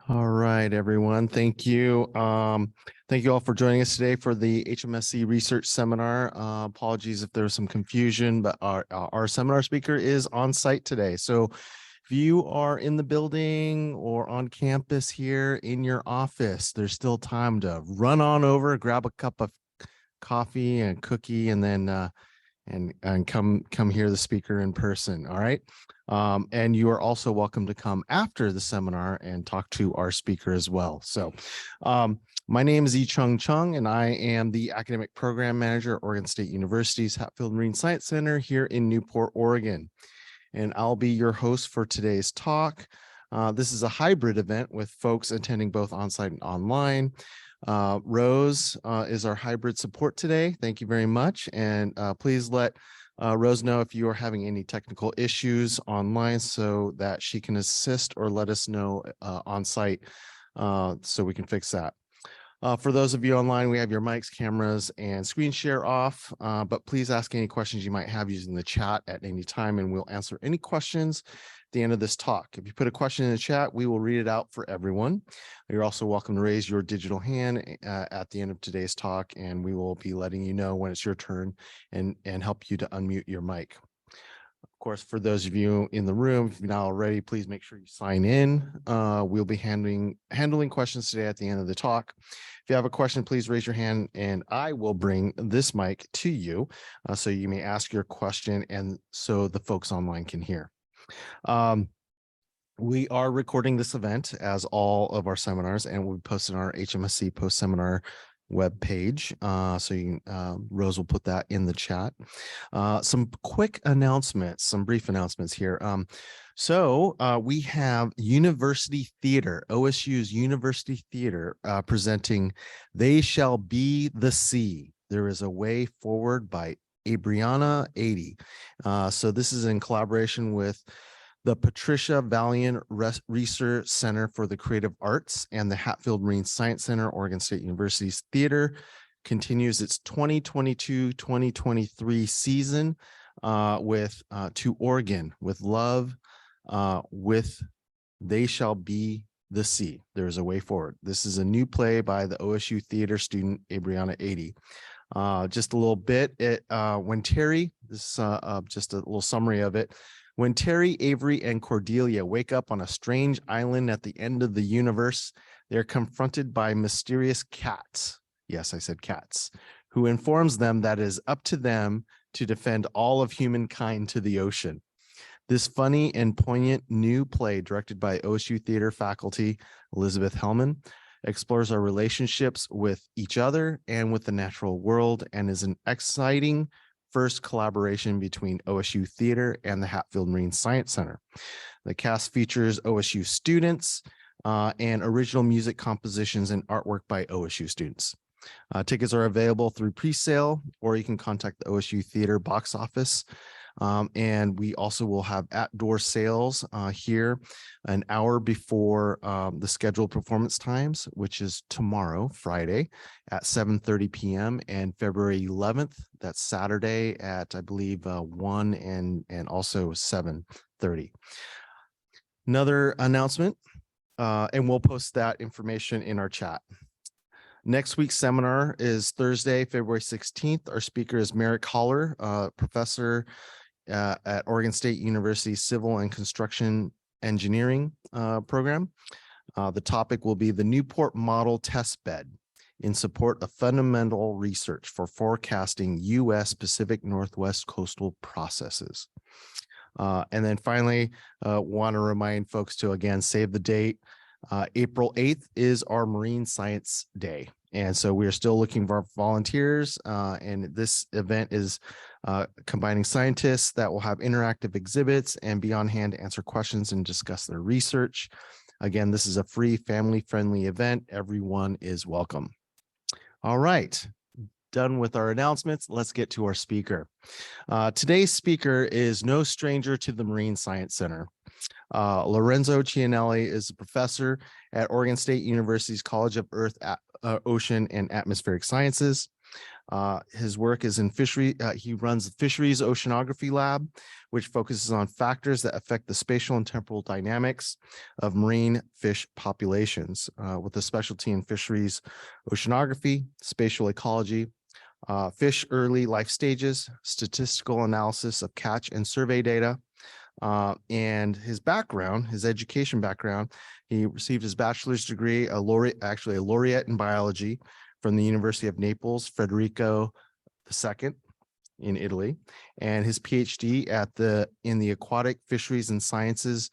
All right, everyone. Thank you. Thank you all for joining us today for the HMSC research seminar. Apologies if there was some confusion, but our seminar speaker is on site today. So if you are in the building or on campus here in your office, there's still time to run on over, grab a cup of coffee and cookie, and then and come hear the speaker in person. All right. And you are also welcome to come after the seminar and talk to our speaker as well. So my name is Yi-Chung Chung, and I am the Academic Program Manager at Oregon State University's Hatfield Marine Science Center here in Newport, Oregon. And I'll be your host for today's talk. This is a hybrid event with folks attending both on-site and online. Rose is our hybrid support today. Thank you very much. And please let Rose know if you are having any technical issues online so that she can assist or let us know on site so we can fix that. For those of you online, we have your mics, cameras, and screen share off, but please ask any questions you might have using the chat at any time, and we'll answer any questions at the end of this talk. If you put a question in the chat, we will read it out for everyone. You're also welcome to raise your digital hand at the end of today's talk, and we will be letting you know when it's your turn and help you to unmute your mic. Of course, for those of you in the room, if you're not already, please make sure you sign in. We'll be handling questions today at the end of the talk. If you have a question, please raise your hand and I will bring this mic to you so you may ask your question and so the folks online can hear. We are recording this event as all of our seminars, and we'll be posted on our HMSC post-seminar web page. So you can, Rose will put that in the chat. Some quick announcements, some brief announcements here. So we have University Theater, OSU's University Theater, presenting They Shall Be the Sea. There is a Way Forward by Abriana 80. So this is in collaboration with the Patricia Valiant Research Center for the Creative Arts and the Hatfield Marine Science Center. Oregon State University's theater continues its 2022-2023 season with To Oregon with Love, with They Shall Be the Sea. There's a Way Forward. This is a new play by the OSU theater student Abriana 80. Just a little bit, when Terry, this just a little summary of it. When Terry, Avery, and Cordelia wake up on a strange island at the end of the universe, they're confronted by mysterious cats. Yes, I said cats, who informs them that it is up to them to defend all of humankind to the ocean. This funny and poignant new play, directed by OSU theater faculty Elizabeth Hellman, explores our relationships with each other and with the natural world, and is an exciting first collaboration between OSU Theater and the Hatfield Marine Science Center. The cast features OSU students and original music compositions and artwork by OSU students. Tickets are available through pre-sale, or you can contact the OSU Theater box office. And we also will have outdoor sales here an hour before the scheduled performance times, which is tomorrow, Friday, at 7:30 p.m. and February 11th, that's Saturday at, I believe, 1 and also 7:30. Another announcement, and we'll post that information in our chat. Next week's seminar is Thursday, February 16th. Our speaker is Merrick Holler, professor at Oregon State University Civil and Construction Engineering program. The topic will be the Newport Model Test Bed in support of fundamental research for forecasting U.S. Pacific Northwest coastal processes. And then finally, want to remind folks to, again, save the date. April 8th is our Marine Science Day. And so we are still looking for volunteers. And this event is combining scientists that will have interactive exhibits and be on hand to answer questions and discuss their research. Again, this is a free, family-friendly event. Everyone is welcome. All right. Done with our announcements. Let's get to our speaker. Today's speaker is no stranger to the Marine Science Center. Lorenzo Ciannelli is a professor at Oregon State University's College of Earth, Ocean, and Atmospheric Sciences. His work is in fishery. He runs the Fisheries Oceanography Lab, which focuses on factors that affect the spatial and temporal dynamics of marine fish populations, with a specialty in fisheries oceanography, spatial ecology, fish early life stages, statistical analysis of catch and survey data. And his background, his education background, he received his bachelor's degree, a laureate in biology from the University of Naples, Federico II in Italy, and his PhD in the Aquatic Fisheries and Sciences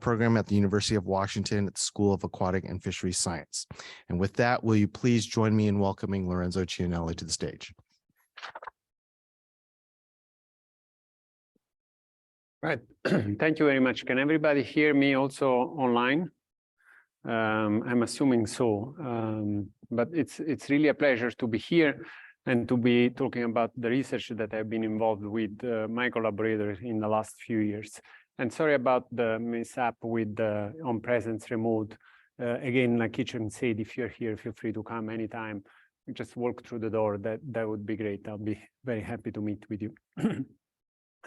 program at the University of Washington at the School of Aquatic and Fisheries Science. And with that, will you please join me in welcoming Lorenzo Ciannelli to the stage? Right. Thank you very much. Can everybody hear me also online? I'm assuming so, but it's really a pleasure to be here and to be talking about the research that I've been involved with my collaborators in the last few years. And sorry about the mishap with the on-presence remote. Again, like Kitchen said, if you're here, feel free to come anytime. Just walk through the door. That would be great. I'll be very happy to meet with you.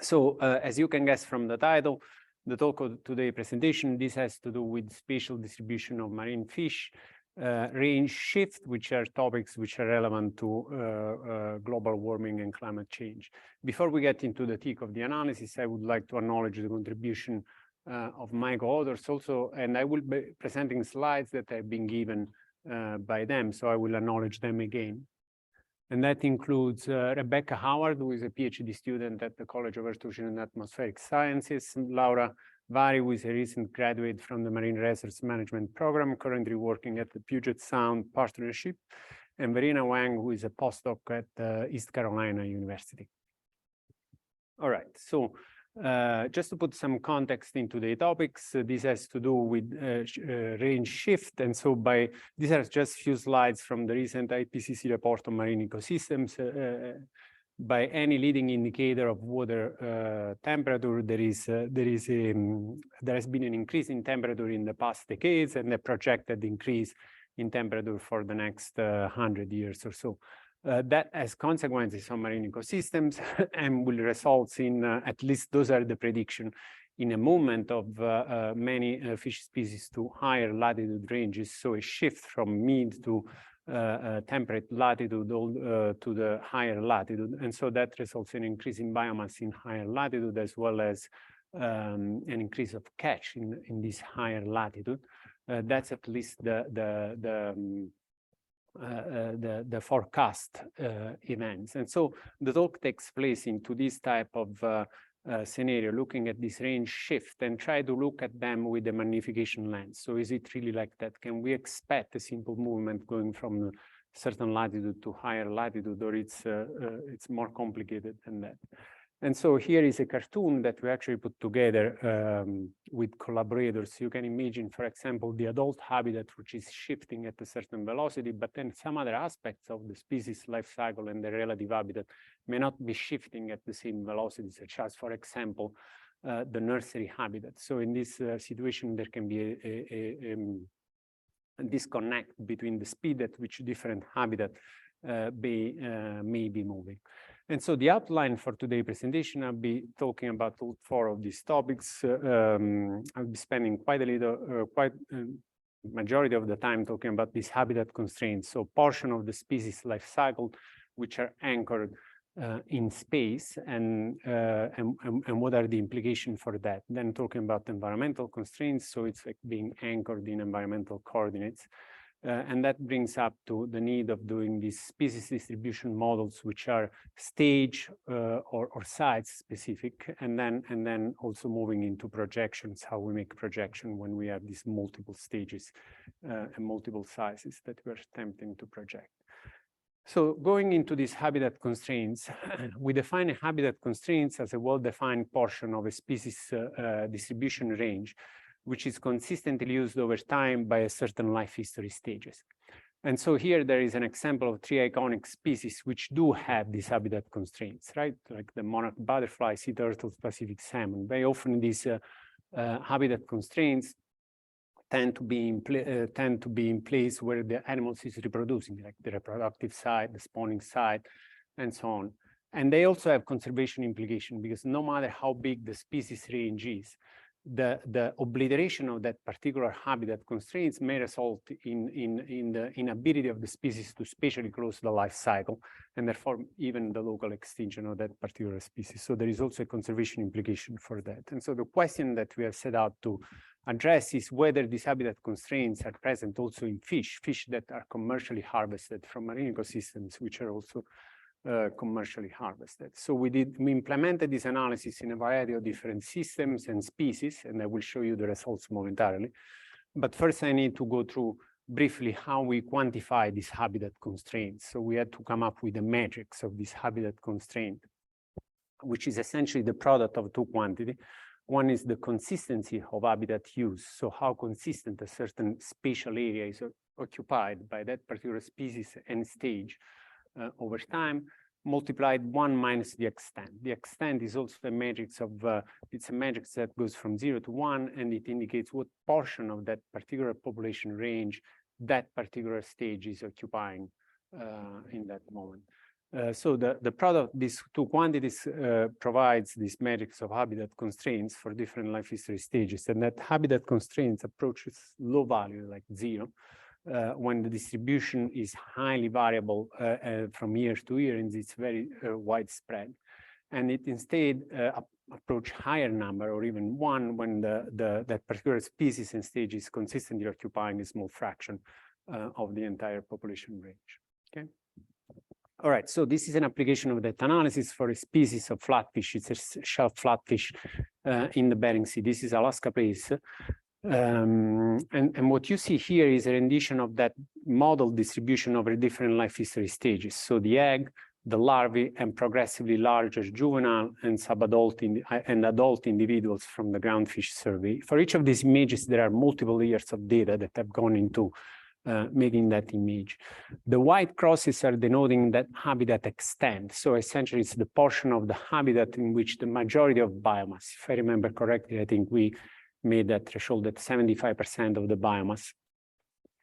So as you can guess from the title, the talk of today's presentation, this has to do with spatial distribution of marine fish, range shift, which are topics which are relevant to global warming and climate change. Before we get into the thick of the analysis, I would like to acknowledge the contribution of my co-authors also, and I will be presenting slides that have been given by them, so I will acknowledge them again. And that includes Rebecca Howard, who is a PhD student at the College of Earth, Ocean and Atmospheric Sciences, Laura Vari, who is a recent graduate from the Marine Resource Management Program, currently working at the Puget Sound Partnership, and Verena Wang, who is a postdoc at East Carolina University. All right, so just to put some context into the topics, this has to do with range shift. And so these are just a few slides from the recent IPCC report on marine ecosystems. By any leading indicator of water temperature, there has been an increase in temperature in the past decades and a projected increase in temperature for the next 100 years or so. That has consequences on marine ecosystems and will result in, at least those are the prediction, in a movement of many fish species to higher latitude ranges. So a shift from mid to temperate latitude to the higher latitude. And so that results in an increase in biomass in higher latitude, as well as an increase of catch in this higher latitude. That's at least the forecast events. And so the talk takes place into this type of scenario, looking at this range shift and try to look at them with a magnification lens. So is it really like that? Can we expect a simple movement going from a certain latitude to higher latitude, or it's more complicated than that? And so here is a cartoon that we actually put together with collaborators. You can imagine, for example, the adult habitat, which is shifting at a certain velocity, but then some other aspects of the species life cycle and the relative habitat may not be shifting at the same velocity, such as, for example, the nursery habitat. So in this situation, there can be a disconnect between the speed at which different habitat may be moving. And so the outline for today's presentation, I'll be talking about all four of these topics. I'll be spending quite majority of the time talking about these habitat constraints. So portion of the species life cycle, which are anchored in space, and what are the implications for that. Then talking about environmental constraints. So it's like being anchored in environmental coordinates. And that brings up to the need of doing these species distribution models, which are stage or size specific, and then also moving into projections, how we make projection when we have these multiple stages and multiple sizes that we're attempting to project. So going into these habitat constraints, we define a habitat constraints as a well-defined portion of a species distribution range, which is consistently used over time by a certain life history stages. And so here there is an example of three iconic species which do have these habitat constraints, right? Like the monarch butterfly, sea turtles, Pacific salmon. Very often these habitat constraints tend to be in place where the animals is reproducing, like the reproductive side, the spawning side, and so on. And they also have conservation implication, because no matter how big the species range is, the obliteration of that particular habitat constraints may result in the inability of the species to spatially close the life cycle, and therefore even the local extinction of that particular species. So there is also a conservation implication for that. And so the question that we have set out to address is whether these habitat constraints are present also in fish that are commercially harvested from marine ecosystems, which are also commercially harvested. So we implemented this analysis in a variety of different systems and species, and I will show you the results momentarily. But first I need to go through briefly how we quantify these habitat constraints. So we had to come up with a matrix of this habitat constraint, which is essentially the product of two quantities. One is the consistency of habitat use. So how consistent a certain spatial area is occupied by that particular species and stage over time, multiplied 1 minus the extent. The extent is also a matrix of, it's a matrix that goes from 0 to 1, and it indicates what portion of that particular population range that particular stage is occupying in that moment. So the product, these two quantities provides this matrix of habitat constraints for different life history stages, and that habitat constraints approaches low value, like 0, when the distribution is highly variable from year to year, and it's very widespread. And it instead approach higher number, or even 1, when that particular species and stage is consistently occupying a small fraction of the entire population range. Okay. All right, so this is an application of that analysis for a species of flatfish. It's a shelf flatfish in the Bering Sea. This is Alaska Place. And what you see here is a rendition of that model distribution over different life history stages. So the egg, the larvae, and progressively larger juvenile and subadult and adult individuals from the groundfish survey. For each of these images, there are multiple layers of data that have gone into making that image. The white crosses are denoting that habitat extent. So essentially, it's the portion of the habitat in which the majority of biomass, if I remember correctly, I think we made that threshold that 75% of the biomass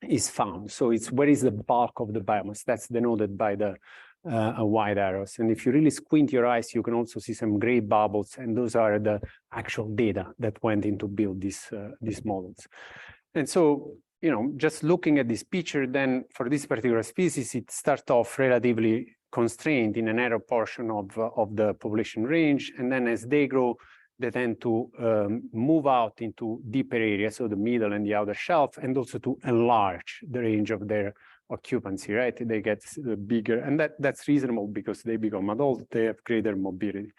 is found. So it's where is the bulk of the biomass? That's denoted by the white arrows. And if you really squint your eyes, you can also see some gray bubbles, and those are the actual data that went into build these models. And so, you know, just looking at this picture, then for this particular species, it starts off relatively constrained in a narrow portion of the population range, and then as they grow, they tend to move out into deeper areas, so the middle and the outer shelf, and also to enlarge the range of their occupancy, right? They get bigger, and that's reasonable because they become adult, they have greater mobility.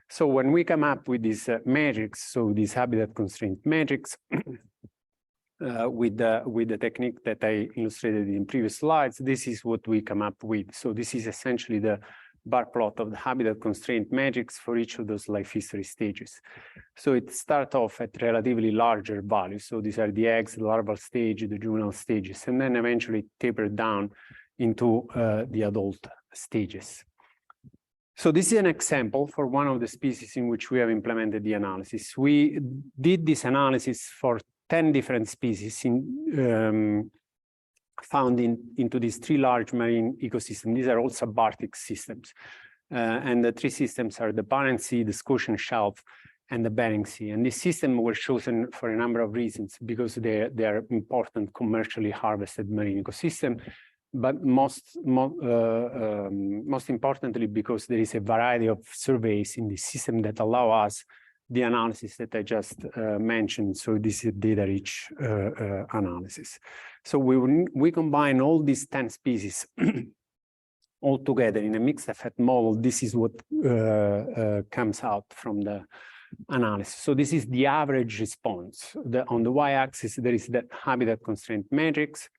So when we come up with this matrix, so this habitat constraint matrix, with the technique that I illustrated in previous slides, this is what we come up with. So this is essentially the bar plot of the habitat constraint matrix for each of those life history stages. So it starts off at relatively larger values. So these are the eggs, the larval stage, the juvenile stages, and then eventually taper down into the adult stages. So this is an example for one of the species in which we have implemented the analysis. We did this analysis for 10 different species found into these 3 large marine ecosystems. These are all subarctic systems. And the 3 systems are the Barents Sea, the Scotian Shelf, and the Bering Sea. And this system were chosen for a number of reasons, because they are important commercially harvested marine ecosystem, but most importantly, because there is a variety of surveys in the system that allow us the analysis that I just mentioned. So this is data-rich analysis. So we combine all these 10 species all together in a mixed effect model. This is what comes out from the analysis. So this is the average response. On the y-axis, there is the habitat constraint matrix,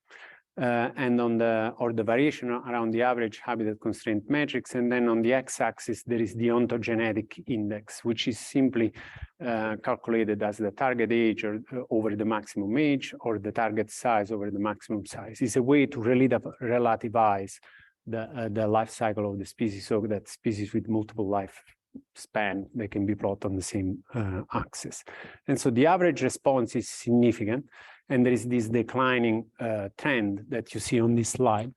and on the variation around the average habitat constraint matrix, and then on the x-axis there is the ontogenetic index, which is simply calculated as the target age or over the maximum age, or the target size over the maximum size. It's a way to relativize the life cycle of the species, so that species with multiple life span, they can be plotted on the same axis. And so the average response is significant. And there is this declining trend that you see on this slide.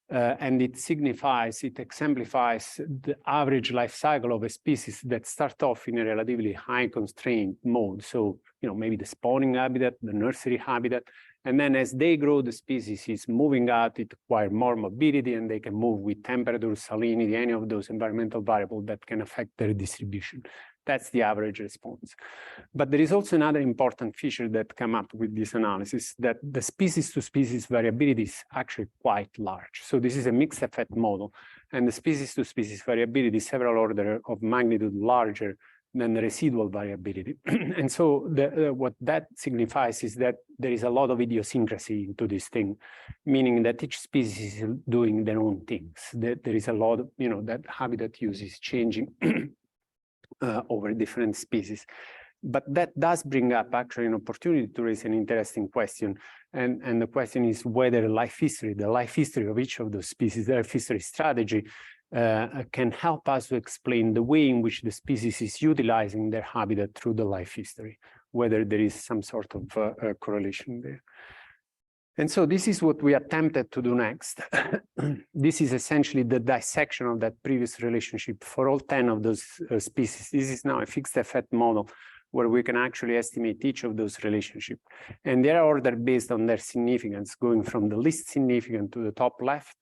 And it signifies, it exemplifies the average life cycle of a species that start off in a relatively high constraint mode. So, you know, maybe the spawning habitat, the nursery habitat, and then as they grow, the species is moving out, it acquires more mobility, and they can move with temperature, salinity, any of those environmental variables that can affect their distribution. That's the average response. But there is also another important feature that come up with this analysis, that the species-to-species variability is actually quite large. So this is a mixed effect model, and the species-to-species variability is several orders of magnitude larger than the residual variability. And so what that signifies is that there is a lot of idiosyncrasy into this thing, meaning that each species is doing their own things. There is a lot of, you know, that habitat use is changing over different species. But that does bring up actually an opportunity to raise an interesting question. And the question is whether the life history of each of those species, the life history strategy, can help us to explain the way in which the species is utilizing their habitat through the life history, whether there is some sort of correlation there. And so this is what we attempted to do next. This is essentially the dissection of that previous relationship for all 10 of those species. This is now a fixed effect model where we can actually estimate each of those relationships. And they are ordered based on their significance, going from the least significant to the top left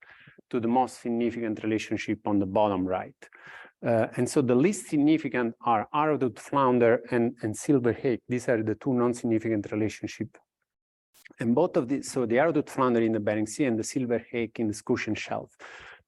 to the most significant relationship on the bottom right. And so the least significant are arrowroot flounder and silverhake. These are the two non-significant relationships. And both of these, so the arrowroot flounder in the Bering Sea and the silverhake in the Scotian Shelf.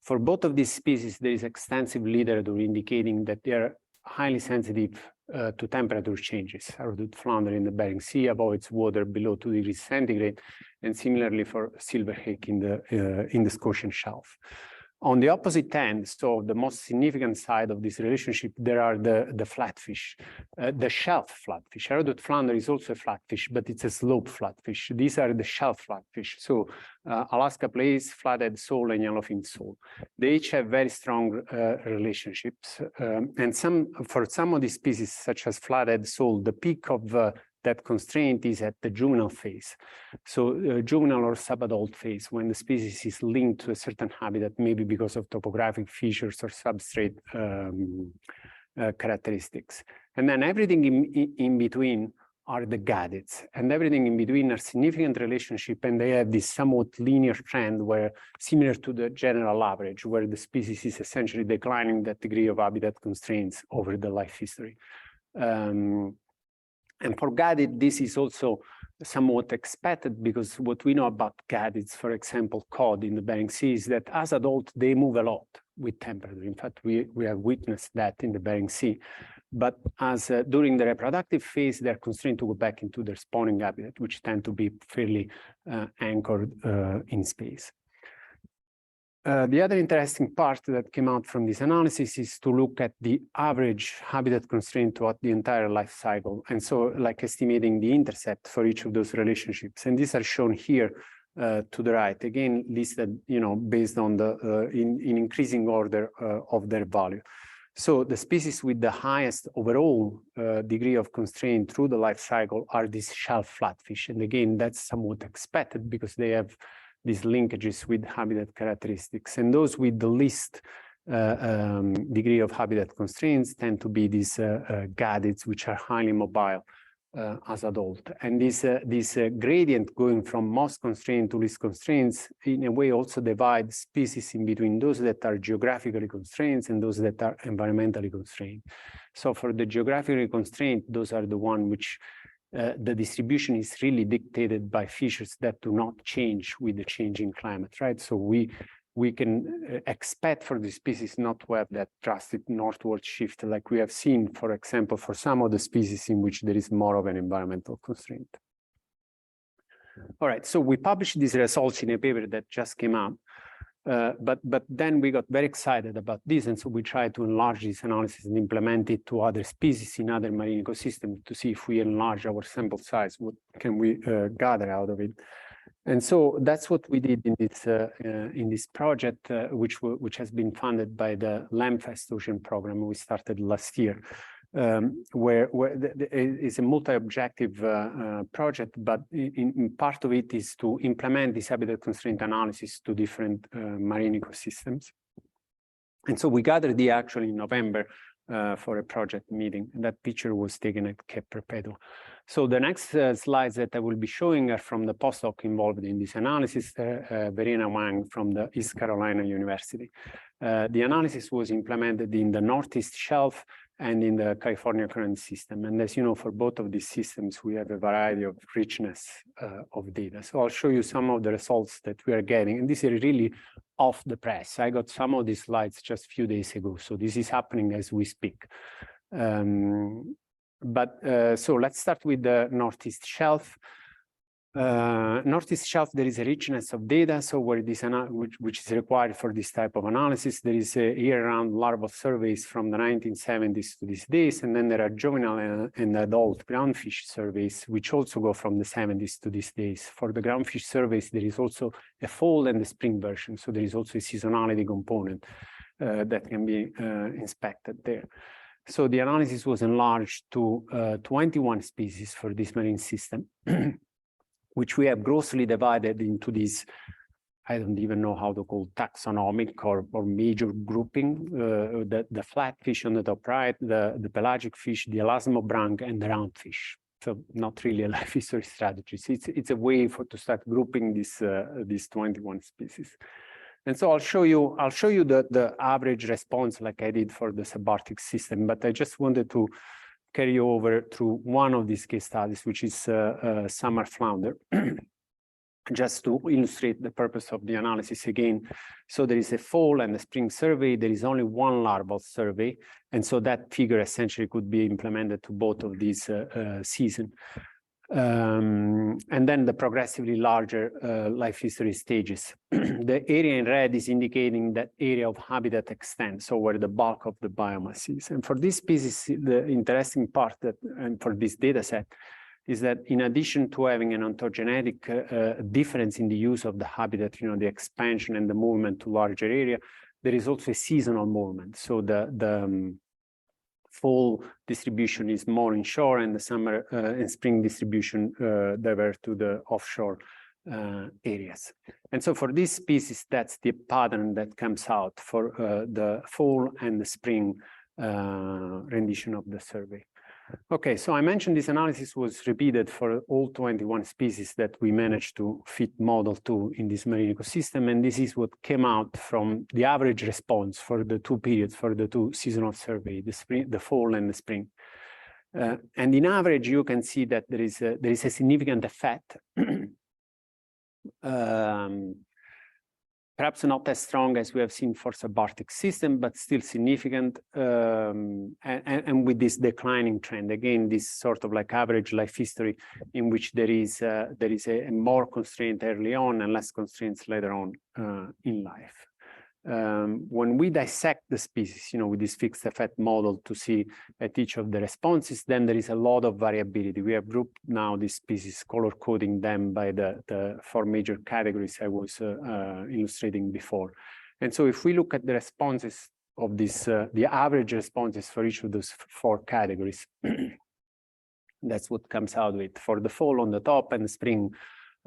For both of these species, there is extensive literature indicating that they are highly sensitive to temperature changes. Arrowroot flounder in the Bering Sea avoids water below 2 degrees centigrade, and similarly for silverhake in the Scotian Shelf. On the opposite end, so the most significant side of this relationship, there are the flatfish, the shelf flatfish. Arrowroot flounder is also a flatfish, but it's a slope flatfish. These are the shelf flatfish. So Alaska plaice, flathead sole, and yellowfin sole. They each have very strong relationships. And for some of these species, such as flathead sole, the peak of that constraint is at the juvenile phase. So juvenile or subadult phase, when the species is linked to a certain habitat, maybe because of topographic features or substrate characteristics. And then everything in between are the gadgets, and everything in between are significant relationship, and they have this somewhat linear trend where, similar to the general average, where the species is essentially declining that degree of habitat constraints over the life history. And for gadget, this is also somewhat expected, because what we know about gadgets, for example, cod in the Bering Sea, is that as adults, they move a lot with temperature. In fact, we have witnessed that in the Bering Sea. But as during the reproductive phase, they're constrained to go back into their spawning habitat, which tend to be fairly anchored in space. The other interesting part that came out from this analysis is to look at the average habitat constraint throughout the entire life cycle. And so, like, estimating the intercept for each of those relationships. And these are shown here to the right, again, listed, you know, based on the in increasing order of their value. So the species with the highest overall degree of constraint through the life cycle are these shelf flatfish. And again, that's somewhat expected because they have these linkages with habitat characteristics. And those with the least degree of habitat constraints tend to be these gadgets, which are highly mobile as adult. And this gradient going from most constrained to least constraints, in a way, also divides species in between those that are geographically constrained and those that are environmentally constrained. So for the geographically constrained, those are the ones which the distribution is really dictated by features that do not change with the changing climate, right? So we can expect for the species not to have that drastic northward shift like we have seen, for example, for some of the species in which there is more of an environmental constraint. All right, so we published these results in a paper that just came out. But then we got very excited about this, and so we tried to enlarge this analysis and implement it to other species in other marine ecosystems to see if we enlarge our sample size, what can we gather out of it. And so that's what we did in this project, which has been funded by the LAMFEST Ocean program we started last year. where it's a multi-objective project, but in part of it is to implement this habitat constraint analysis to different marine ecosystems. And so we gathered the actually in November for a project meeting, and that picture was taken at Cape Perpetual. So the next slides that I will be showing are from the postdoc involved in this analysis, Verena Wang from the East Carolina University. The analysis was implemented in the Northeast Shelf and in the California Current system. And as you know, for both of these systems, we have a variety of richness of data. So I'll show you some of the results that we are getting. And these are really off the press. I got some of these slides just a few days ago. So this is happening as we speak. So let's start with the Northeast Shelf. Northeast Shelf, there is a richness of data, so where this which is required for this type of analysis. There is a year-round larval surveys from the 1970s to these days, and then there are juvenile and adult groundfish surveys, which also go from the 70s to these days. For the groundfish surveys, there is also a fall and a spring version, so there is also a seasonality component that can be inspected there. So the analysis was enlarged to 21 species for this marine system, which we have grossly divided into these, I don't even know how to call taxonomic or major grouping, the flatfish on the top right, the pelagic fish, the elasmobranch, and the roundfish. So not really a life history strategy. So it's a way to start grouping these 21 species. And so I'll show you the average response like I did for the subarctic system, but I just wanted to carry you over through one of these case studies, which is summer flounder, just to illustrate the purpose of the analysis again. So there is a fall and a spring survey. There is only one larval survey. And so that figure essentially could be implemented to both of these seasons. And then the progressively larger life history stages. The area in red is indicating that area of habitat extent, so where the bulk of the biomass is. And for this species, the interesting part and for this data set, is that in addition to having an ontogenetic difference in the use of the habitat, the expansion and the movement to larger area, there is also a seasonal movement. So the fall distribution is more inshore, and the summer and spring distribution divert to the offshore areas. And so for this species, that's the pattern that comes out for the fall and the spring rendition of the survey. Okay, so I mentioned this analysis was repeated for all 21 species that we managed to fit model to in this marine ecosystem, and this is what came out from the average response for the two periods, for the two seasonal survey, the fall and the spring. And in average, you can see that there is a significant effect. Perhaps not as strong as we have seen for subarctic system, but still significant, and with this declining trend. Again, this sort of like average life history in which there is a more constraint early on and less constraints later on in life. When we dissect the species, with this fixed effect model to see at each of the responses, then there is a lot of variability. We have grouped now these species, color coding them by the four major categories I was illustrating before. And so if we look at the responses of this, the average responses for each of those four categories, that's what comes out with for the fall on the top and the spring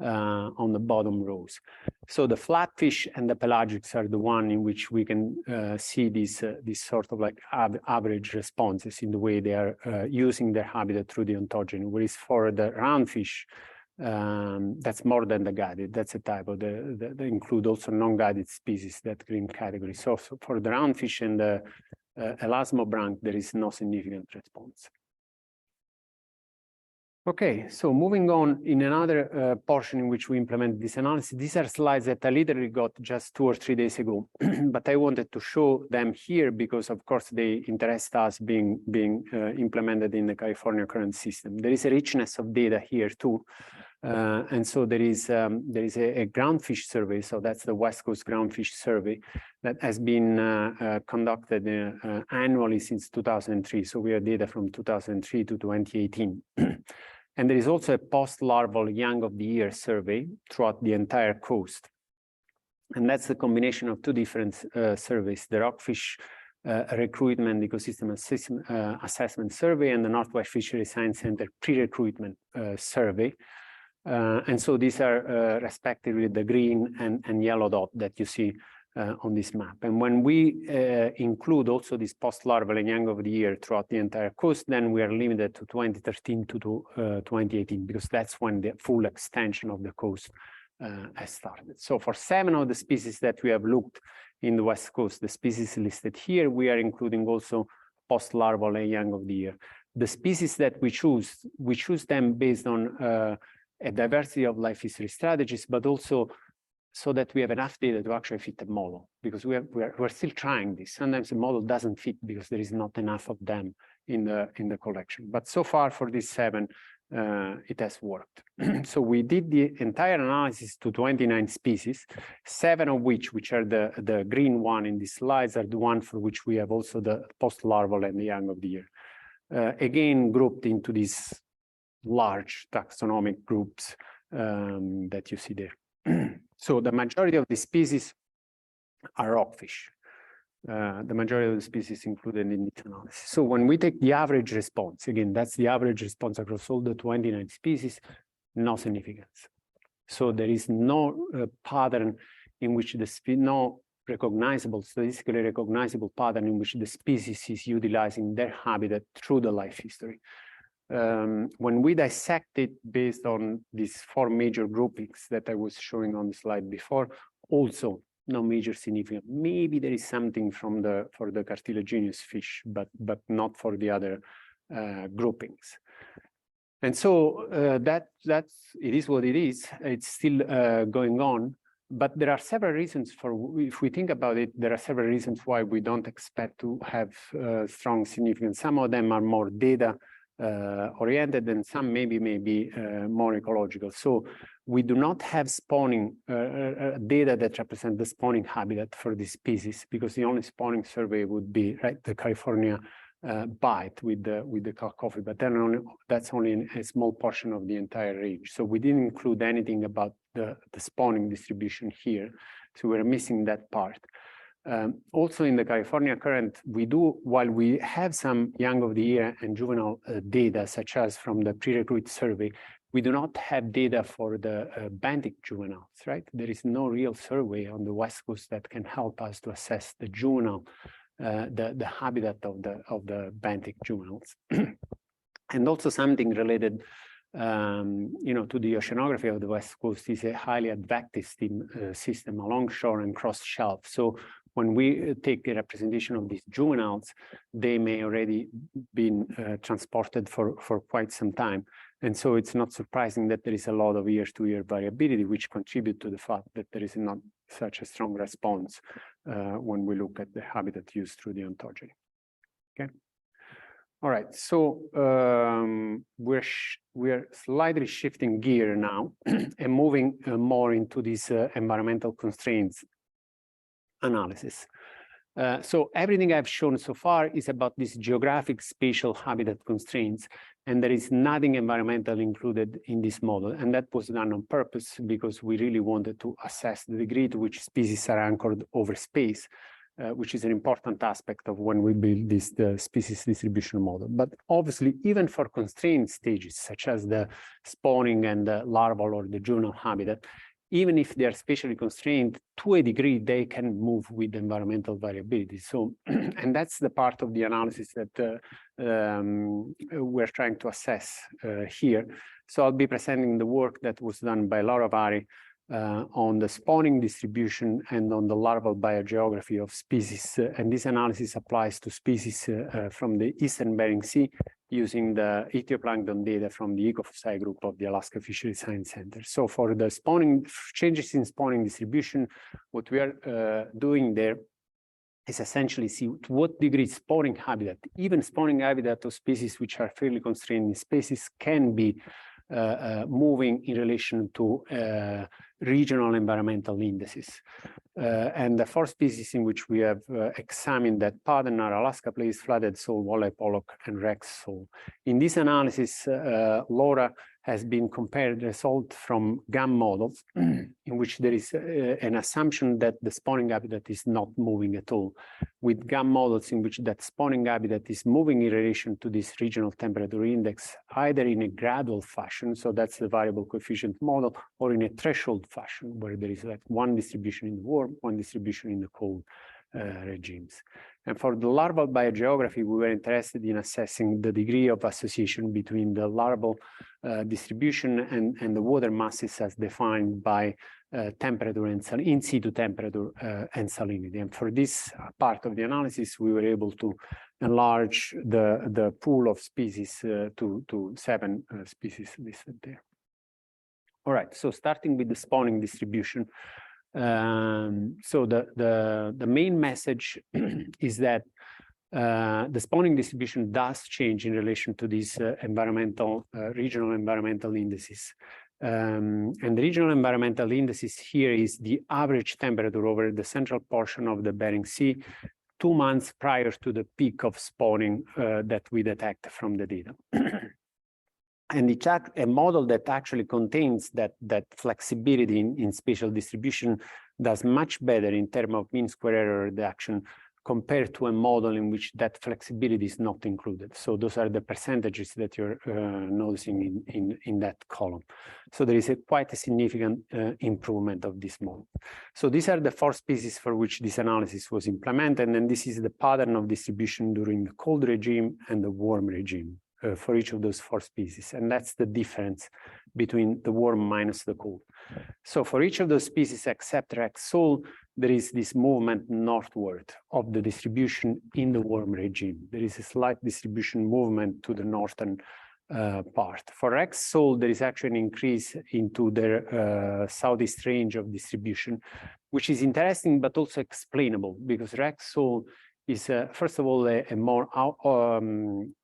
on the bottom rows. So the flatfish and the pelagics are the one in which we can see these sort of like average responses in the way they are using their habitat through the ontogeny. Whereas for the roundfish, that's more than the guided. That's a type of they include also non-guided species, that green category. So for the roundfish and the elasmobranch, there is no significant response. Okay, so moving on in another portion in which we implement this analysis, these are slides that I literally got just 2 or 3 days ago, but I wanted to show them here because, of course, they interest us being implemented in the California current system. There is a richness of data here too, and so there is a groundfish survey. So that's the West Coast Groundfish Survey that has been conducted annually since 2003. So we have data from 2003 to 2018. And there is also a post-larval young of the year survey throughout the entire coast. And that's the combination of two different surveys, the rockfish recruitment ecosystem assessment survey and the Northwest Fisheries Science Center pre-recruitment survey. And so these are respectively the green and yellow dot that you see on this map. And when we include also this post-larval and young of the year throughout the entire coast, then we are limited to 2013 to 2018, because that's when the full extension of the coast has started. So for 7 of the species that we have looked in the West Coast, the species listed here, we are including also post-larval and young of the year. The species that we choose them based on a diversity of life history strategies, but also so that we have enough data to actually fit the model, because we're still trying this. Sometimes the model doesn't fit because there is not enough of them in the collection. But so far for these 7, it has worked. So we did the entire analysis to 29 species, 7 of which are the green one in these slides, are the one for which we have also the post-larval and the young of the year. Again, grouped into these large taxonomic groups that you see there. So the majority of the species are rockfish. The majority of the species included in this analysis. So when we take the average response, again, that's the average response across all the 29 species, no significance. So there is no pattern in which no recognizable, statistically recognizable pattern in which the species is utilizing their habitat through the life history. When we dissect it based on these 4 major groupings that I was showing on the slide before, also no major significance. Maybe there is something for the cartilaginous fish, but not for the other groupings. And so it is what it is. It's still going on, but there are several reasons if we think about it, there are several reasons why we don't expect to have strong significance. Some of them are more data oriented, and some maybe more ecological. So we do not have spawning data that represent the spawning habitat for this species, because the only spawning survey would be the California bite with the coffee, but then that's only a small portion of the entire range. So we didn't include anything about the spawning distribution here, so we're missing that part. Also in the California current, while we have some young of the year and juvenile data, such as from the pre-recruit survey, we do not have data for the benthic juveniles, right? There is no real survey on the West Coast that can help us to assess the juvenile, the habitat of the benthic juveniles. And also something related to the oceanography of the West Coast is a highly advective system along shore and cross shelf. So when we take a representation of these juveniles, they may already been transported for quite some time. And so it's not surprising that there is a lot of year-to-year variability, which contribute to the fact that there is not such a strong response when we look at the habitat used through the ontogeny. Okay. All right, so we're slightly shifting gear now and moving more into these environmental constraints analysis. So everything I've shown so far is about these geographic spatial habitat constraints, and there is nothing environmental included in this model. And that was done on purpose because we really wanted to assess the degree to which species are anchored over space, which is an important aspect of when we build the species distribution model. But obviously, even for constrained stages, such as the spawning and the larval or the juvenile habitat, even if they are spatially constrained to a degree, they can move with environmental variability. So, and that's the part of the analysis that we're trying to assess here. So I'll be presenting the work that was done by Laura Vari on the spawning distribution and on the larval biogeography of species. And this analysis applies to species from the Eastern Bering Sea using the ethioplankton data from the Ecophysi group of the Alaska Fisheries Science Center. So for the spawning changes in spawning distribution, what we are doing there is essentially see to what degree spawning habitat, even spawning habitat of species which are fairly constrained in spaces, can be moving in relation to regional environmental indices. And the 4 species in which we have examined that pattern are Alaska place, flooded sole, walleye pollock, and rex sole. In this analysis, Laura has been compared result from GAM models in which there is an assumption that the spawning habitat is not moving at all, with GAM models in which that spawning habitat is moving in relation to this regional temperature index, either in a gradual fashion, so that's the variable coefficient model, or in a threshold fashion, where there is like one distribution in the warm, one distribution in the cold regimes. And for the larval biogeography, we were interested in assessing the degree of association between the larval distribution and the water masses as defined by temperature and in situ temperature and salinity. And for this part of the analysis, we were able to enlarge the pool of species to 7 species listed there. All right, so starting with the spawning distribution. So the main message is that the spawning distribution does change in relation to these regional environmental indices. And the regional environmental indices here is the average temperature over the central portion of the Bering Sea 2 months prior to the peak of spawning that we detect from the data. And a model that actually contains that flexibility in spatial distribution does much better in terms of mean square error reduction compared to a model in which that flexibility is not included. So those are the percentages that you're noticing in that column. So there is quite a significant improvement of this model. So these are the 4 species for which this analysis was implemented, and then this is the pattern of distribution during the cold regime and the warm regime. For each of those 4 species, and that's the difference between the warm minus the cold. So for each of those species except Rex sole, there is this movement northward of the distribution in the warm regime. There is a slight distribution movement to the northern part. For Rex sole, there is actually an increase into their southeast range of distribution, which is interesting but also explainable, because Rex sole is, first of all, a more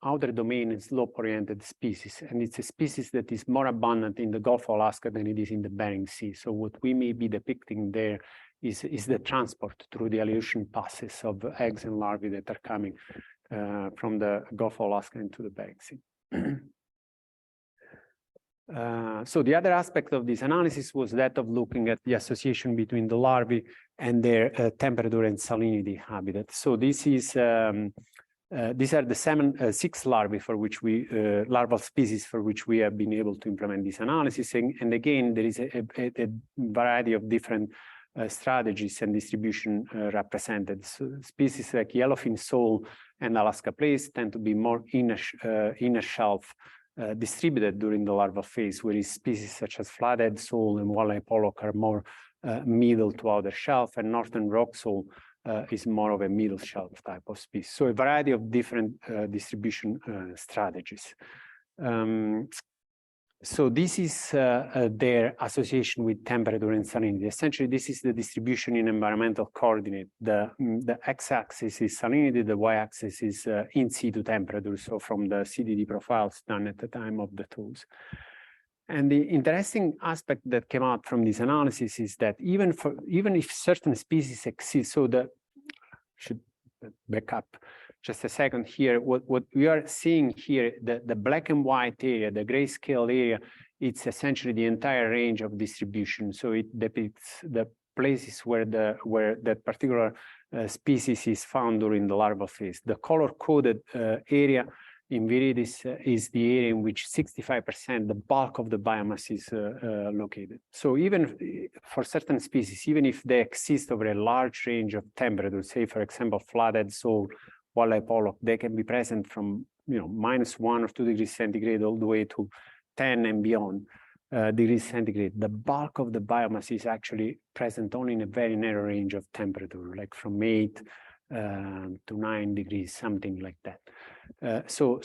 outer domain and slope-oriented species. And it's a species that is more abundant in the Gulf of Alaska than it is in the Bering Sea. So what we may be depicting there is the transport through the Aleutian passes of eggs and larvae that are coming from the Gulf of Alaska into the Bering Sea. So the other aspect of this analysis was that of looking at the association between the larvae and their temperature and salinity habitat. So this is these are the 6 larvae for which we larval species for which we have been able to implement this analysis. And again, there is a variety of different strategies and distribution represented. So species like yellowfin sole and Alaska place tend to be more inner shelf distributed during the larval phase, whereas species such as flathead sole and walleye pollock are more middle to outer shelf, and northern rock sole is more of a middle shelf type of species. So a variety of different distribution strategies. So this is their association with temperature and salinity. Essentially, this is the distribution in environmental coordinate. The x-axis is salinity, the y-axis is in situ temperature, so from the CDD profiles done at the time of the tools. And the interesting aspect that came out from this analysis is that even if certain species exist, so should back up just a second here, what we are seeing here, the black and white area, the grayscale area, it's essentially the entire range of distribution. So it depicts the places where that particular species is found during the larval phase. The color-coded area in viridis is the area in which 65%, the bulk of the biomass is located. So even for certain species, even if they exist over a large range of temperatures, say for example, flathead sole, walleye pollock, they can be present from -1 or 2 degrees centigrade all the way to 10 and beyond degrees centigrade. The bulk of the biomass is actually present only in a very narrow range of temperature, like from 8 to 9 degrees, something like that. So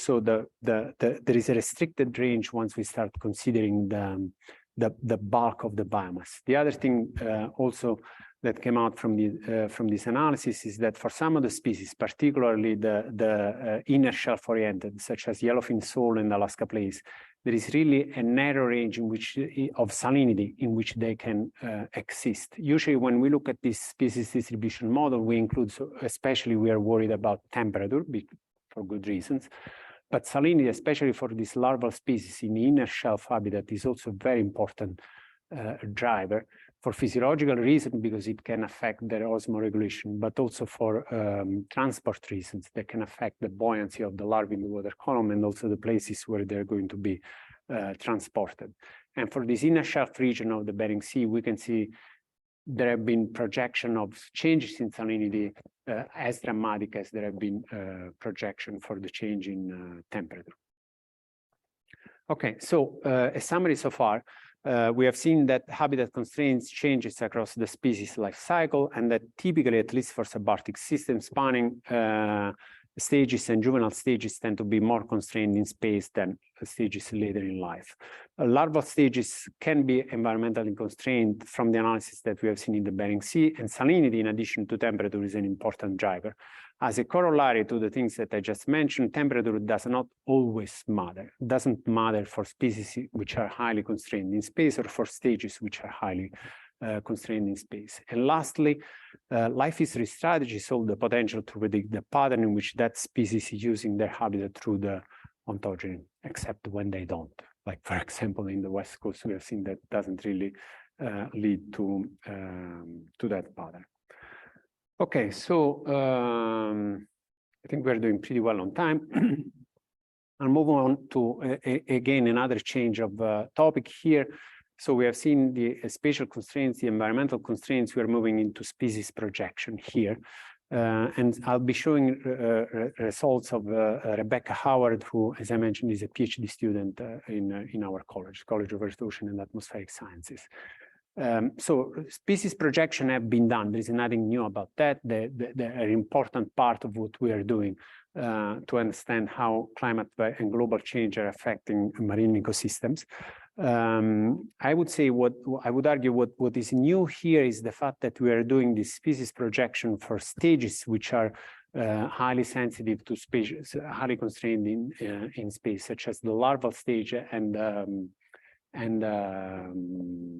there is a restricted range once we start considering the bulk of the biomass. The other thing also that came out from this analysis is that for some of the species, particularly the inner shelf oriented, such as yellowfin sole and Alaska place, there is really a narrow range in which of salinity in which they can exist. Usually when we look at this species distribution model, we include, especially we are worried about temperature for good reasons. But salinity, especially for these larval species in the inner shelf habitat, is also a very important driver for physiological reasons, because it can affect their osmoregulation, but also for transport reasons that can affect the buoyancy of the larvae in the water column, and also the places where they're going to be transported. And for this inner shelf region of the Bering Sea, we can see there have been projection of changes in salinity as dramatic as there have been projection for the change in temperature. Okay, so a summary so far. We have seen that habitat constraints changes across the species life cycle, and that typically, at least for subarctic systems, spawning stages and juvenile stages tend to be more constrained in space than stages later in life. Larval stages can be environmentally constrained from the analysis that we have seen in the Bering Sea, and salinity, in addition to temperature, is an important driver. As a corollary to the things that I just mentioned, temperature does not always matter. It doesn't matter for species which are highly constrained in space, or for stages which are highly constrained in space. And lastly, life history strategies hold the potential to predict the pattern in which that species is using their habitat through the ontogeny, except when they don't. Like, for example, in the West Coast, we have seen that doesn't really lead to that pattern. Okay, so I think we're doing pretty well on time. I'll move on to, again, another change of topic here. So we have seen the spatial constraints, the environmental constraints. We are moving into species projection here. And I'll be showing results of Rebecca Howard, who, as I mentioned, is a PhD student in our college, College of Earth, Ocean, and Atmospheric Sciences. So species projection have been done. There is nothing new about that. They're an important part of what we are doing to understand how climate and global change are affecting marine ecosystems. I would say what is new here is the fact that we are doing this species projection for stages which are highly sensitive to species, highly constrained in space, such as the larval stage and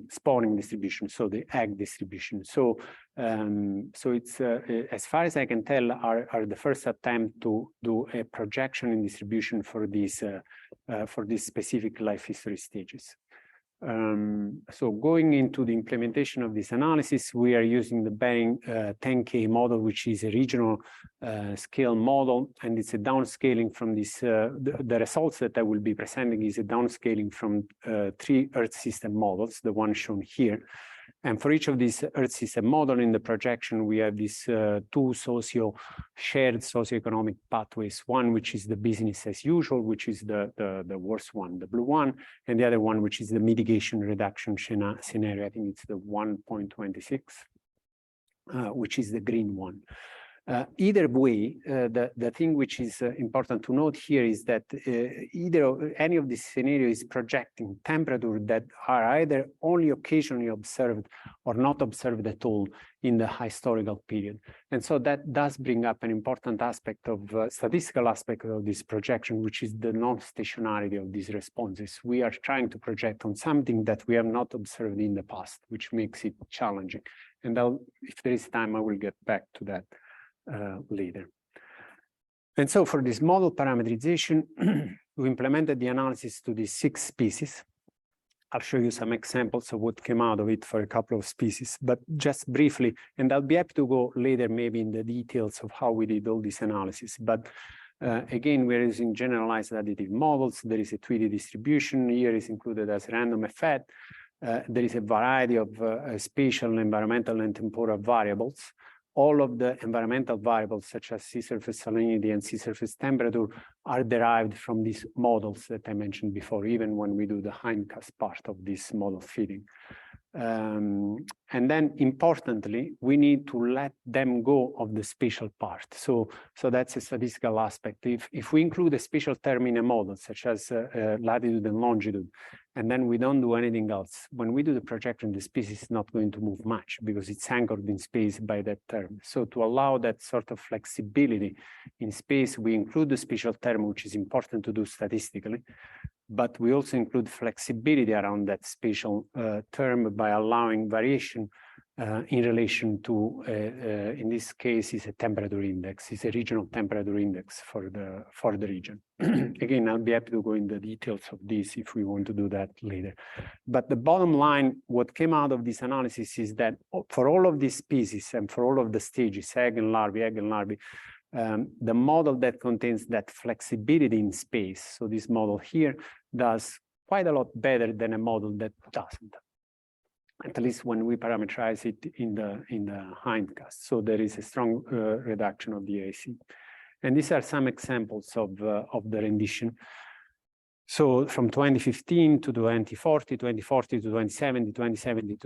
spawning distribution, so the egg distribution. So it's as far as I can tell, are the first attempt to do a projection in distribution for these specific life history stages. So going into the implementation of this analysis, we are using the Bering 10K model, which is a regional scale model, and it's a downscaling from this. The results that I will be presenting is a downscaling from 3 Earth system models, the one shown here. And for each of these Earth system model in the projection, we have these 2 shared socioeconomic pathways. One, which is the business as usual, which is the worst one, the blue one, and the other one, which is the mitigation reduction scenario. I think it's the 1.26, which is the green one. Either way, the thing which is important to note here is that any of these scenarios is projecting temperature that are either only occasionally observed or not observed at all in the historical period. And so that does bring up an important aspect of statistical aspect of this projection, which is the non-stationarity of these responses. We are trying to project on something that we have not observed in the past, which makes it challenging. And if there is time, I will get back to that later. And so for this model parameterization, we implemented the analysis to these 6 species. I'll show you some examples of what came out of it for a couple of species, but just briefly, and I'll be happy to go later maybe in the details of how we did all this analysis. But again, we're using generalized additive models. There is a Tweedy distribution here is included as random effect. There is a variety of spatial, environmental, and temporal variables. All of the environmental variables, such as sea surface salinity and sea surface temperature, are derived from these models that I mentioned before, even when we do the hindcast part of this model fitting. And then importantly, we need to let them go of the spatial part. So that's a statistical aspect. If we include a spatial term in a model, such as latitude and longitude, and then we don't do anything else, when we do the projection, the species is not going to move much because it's anchored in space by that term. So to allow that sort of flexibility in space, we include the spatial term, which is important to do statistically, but we also include flexibility around that spatial term by allowing variation in relation to, in this case, is a temperature index, is a regional temperature index for the region. Again, I'll be happy to go into the details of this if we want to do that later. But the bottom line, what came out of this analysis is that for all of these species and for all of the stages, egg and larvae, the model that contains that flexibility in space, so this model here does quite a lot better than a model that doesn't, at least when we parameterize it in the hindcast. So there is a strong reduction of the AC. And these are some examples of the rendition. So from 2015 to 2040, 2040 to 2070, 2070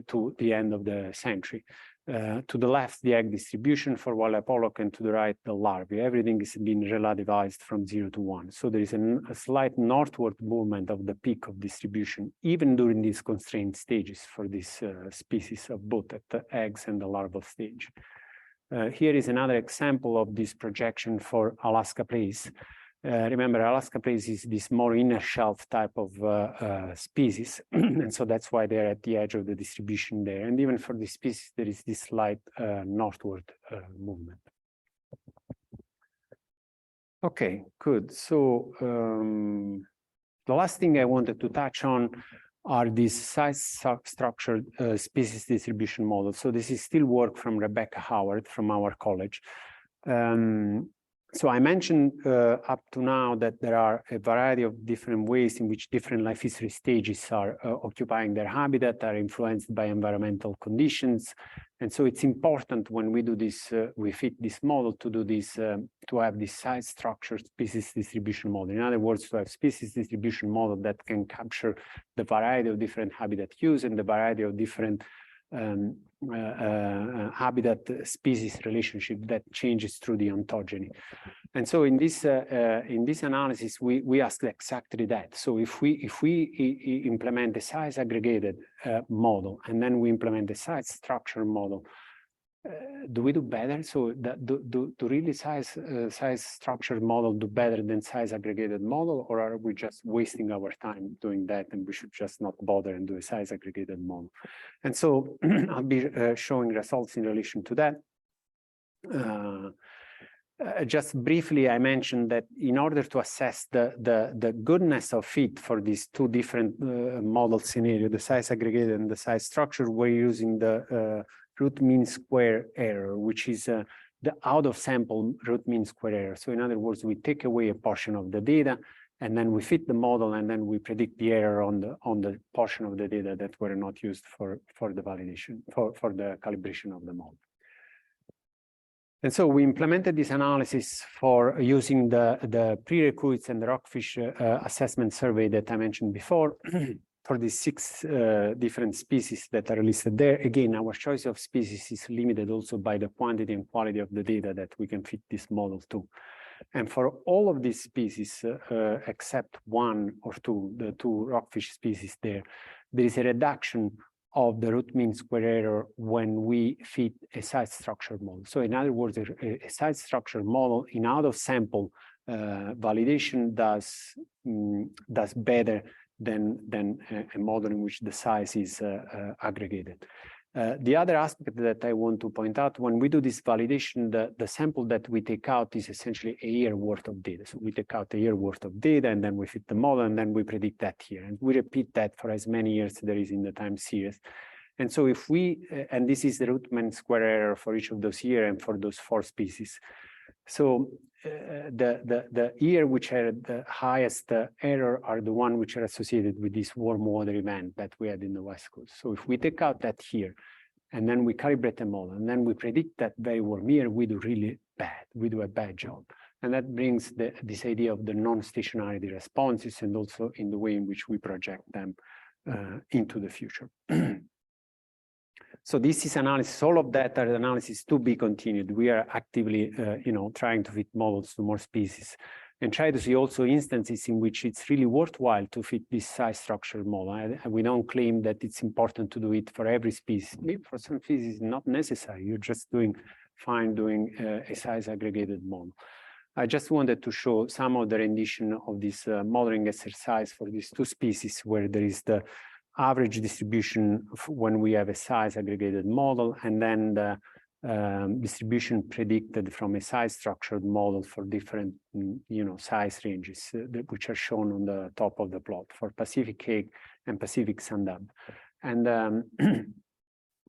to the end of the century. To the left, the egg distribution for walleye pollock, and to the right, the larvae. Everything is being relativized from 0 to 1. So there is a slight northward movement of the peak of distribution, even during these constrained stages for this species of both at the eggs and the larval stage. Here is another example of this projection for Alaska plaice. Remember, Alaska plaice is this more inner shelf type of species, and so that's why they're at the edge of the distribution there. And even for this species, there is this slight northward movement. Okay, good. So the last thing I wanted to touch on are these size-structured species distribution models. So this is still work from Rebecca Howard from our college. So I mentioned up to now that there are a variety of different ways in which different life history stages are occupying their habitat, are influenced by environmental conditions. And so it's important when we do this, we fit this model to do this, to have this size structured species distribution model. In other words, to have species distribution model that can capture the variety of different habitat use and the variety of different habitat species relationship that changes through the ontogeny. And so in this analysis, we ask exactly that. So if we implement the size aggregated model, and then we implement the size structure model, do we do better? So do really size structured model do better than size aggregated model, or are we just wasting our time doing that and we should just not bother and do a size aggregated model? And so I'll be showing results in relation to that. Just briefly, I mentioned that in order to assess the goodness of fit for these two different model scenarios, the size aggregated and the size structure, we're using the root mean square error, which is the out of sample root mean square error. So in other words, we take away a portion of the data and then we fit the model and then we predict the error on the portion of the data that were not used for the validation, for the calibration of the model. And so we implemented this analysis for using the prerequisites and the rockfish assessment survey that I mentioned before. For these 6 different species that are listed there. Again, our choice of species is limited also by the quantity and quality of the data that we can fit this model to. And for all of these species, except 1 or 2, the 2 rockfish species there is a reduction of the root mean square error when we fit a size structure model. So in other words, a size structure model in out of sample validation does better than a model in which the size is aggregated. The other aspect that I want to point out, when we do this validation, the sample that we take out is essentially a year worth of data. So we take out a year worth of data and then we fit the model and then we predict that here. And we repeat that for as many years there is in the time series. And so if we, and this is the root mean square error for each of those years and for those 4 species. So the year which had the highest error are the one which are associated with this warm water event that we had in the West Coast. So if we take out that here and then we calibrate the model and then we predict that very warm year, we do really bad. We do a bad job. And that brings this idea of the non-stationarity responses and also in the way in which we project them into the future. So this is analysis, all of that are analysis to be continued. We are actively, trying to fit models to more species and try to see also instances in which it's really worthwhile to fit this size structure model. We don't claim that it's important to do it for every species. Maybe for some species, it's not necessary. You're just doing fine doing a size aggregated model. I just wanted to show some of the rendition of this modeling exercise for these 2 species where there is the average distribution when we have a size aggregated model, and then the distribution predicted from a size structured model for different, size ranges, which are shown on the top of the plot for Pacific hake and Pacific sandab. And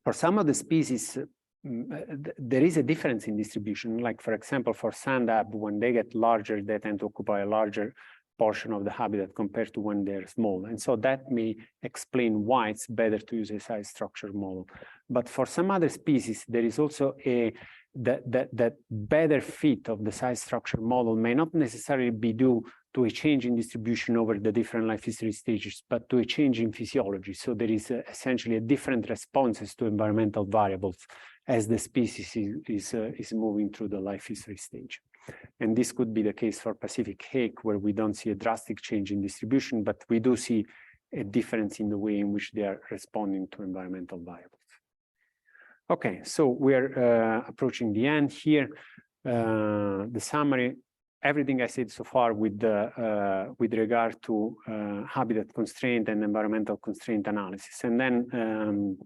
for some of the species, there is a difference in distribution. Like, for example, for sandab, when they get larger, they tend to occupy a larger portion of the habitat compared to when they're small. And so that may explain why it's better to use a size structure model. But for some other species, there is also that better fit of the size structure model may not necessarily be due to a change in distribution over the different life history stages, but to a change in physiology. So there is essentially a different responses to environmental variables as the species is moving through the life history stage. And this could be the case for Pacific hake, where we don't see a drastic change in distribution, but we do see a difference in the way in which they are responding to environmental variables. Okay, so we're approaching the end here. The summary, everything I said so far with regard to habitat constraint and environmental constraint analysis. And then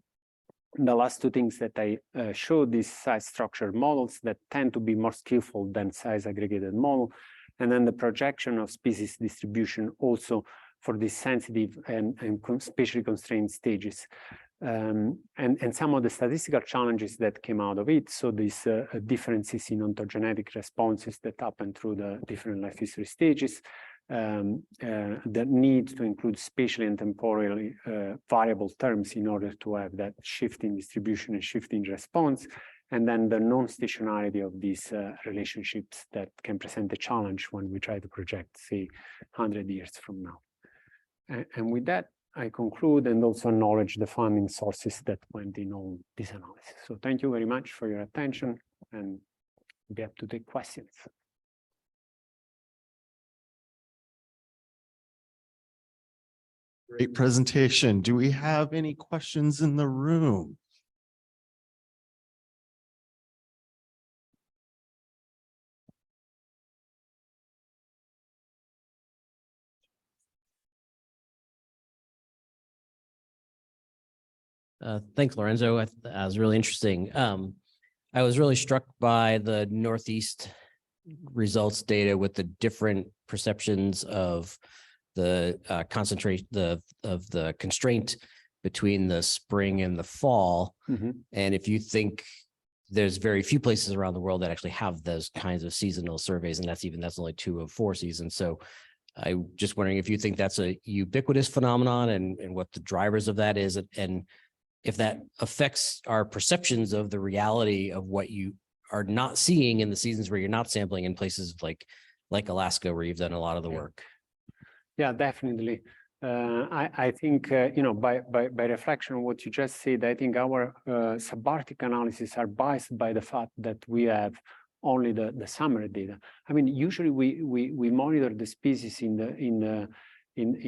the last two things that I showed, these size structured models that tend to be more skillful than size aggregated model, and then the projection of species distribution also for these sensitive and spatially constrained stages, and some of the statistical challenges that came out of it. So these differences in ontogenetic responses that happen through the different life history stages, the need to include spatially and temporally variable terms in order to have that shift in distribution and shift in response, and then the non-stationarity of these relationships that can present a challenge when we try to project, say, 100 years from now. And with that, I conclude and also acknowledge the funding sources that went in all this analysis. So thank you very much for your attention, and be happy to take questions. Great presentation. Do we have any questions in the room? Thanks, Lorenzo. That was really interesting. I was really struck by the Northeast results data with the different perceptions of the concentration of the constraint between the spring and the fall. Mm-hmm. And if you think there's very few places around the world that actually have those kinds of seasonal surveys, and that's only 2 of 4 seasons. So I'm just wondering if you think that's a ubiquitous phenomenon and what the drivers of that is, and if that affects our perceptions of the reality of what you are not seeing in the seasons where you're not sampling in places like Alaska, where you've done a lot of the work. Yeah, definitely. I think, by reflection on what you just said, I think our subarctic analyses are biased by the fact that we have only the summer data. I mean, usually we monitor the species in